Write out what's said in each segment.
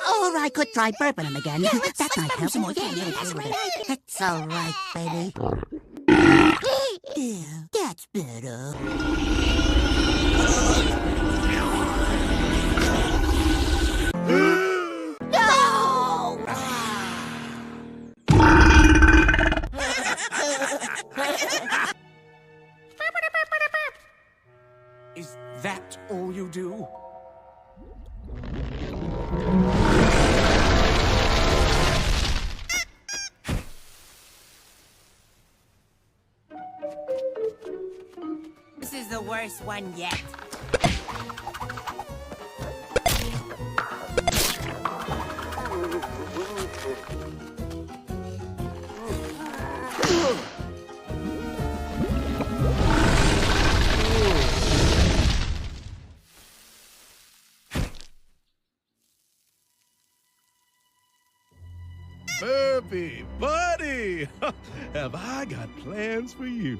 Or I could try burping him again. That might help. some more. Yeah, that's right. It's all right, baby. Yeah, that's better. No! Is that all you do? This is the worst one yet. Burpy, buddy! Have I got plans for you?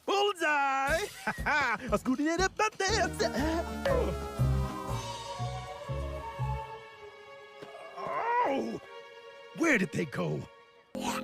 Bullseye! I scooted it up my dance. Oh! Where did they go? Yeah.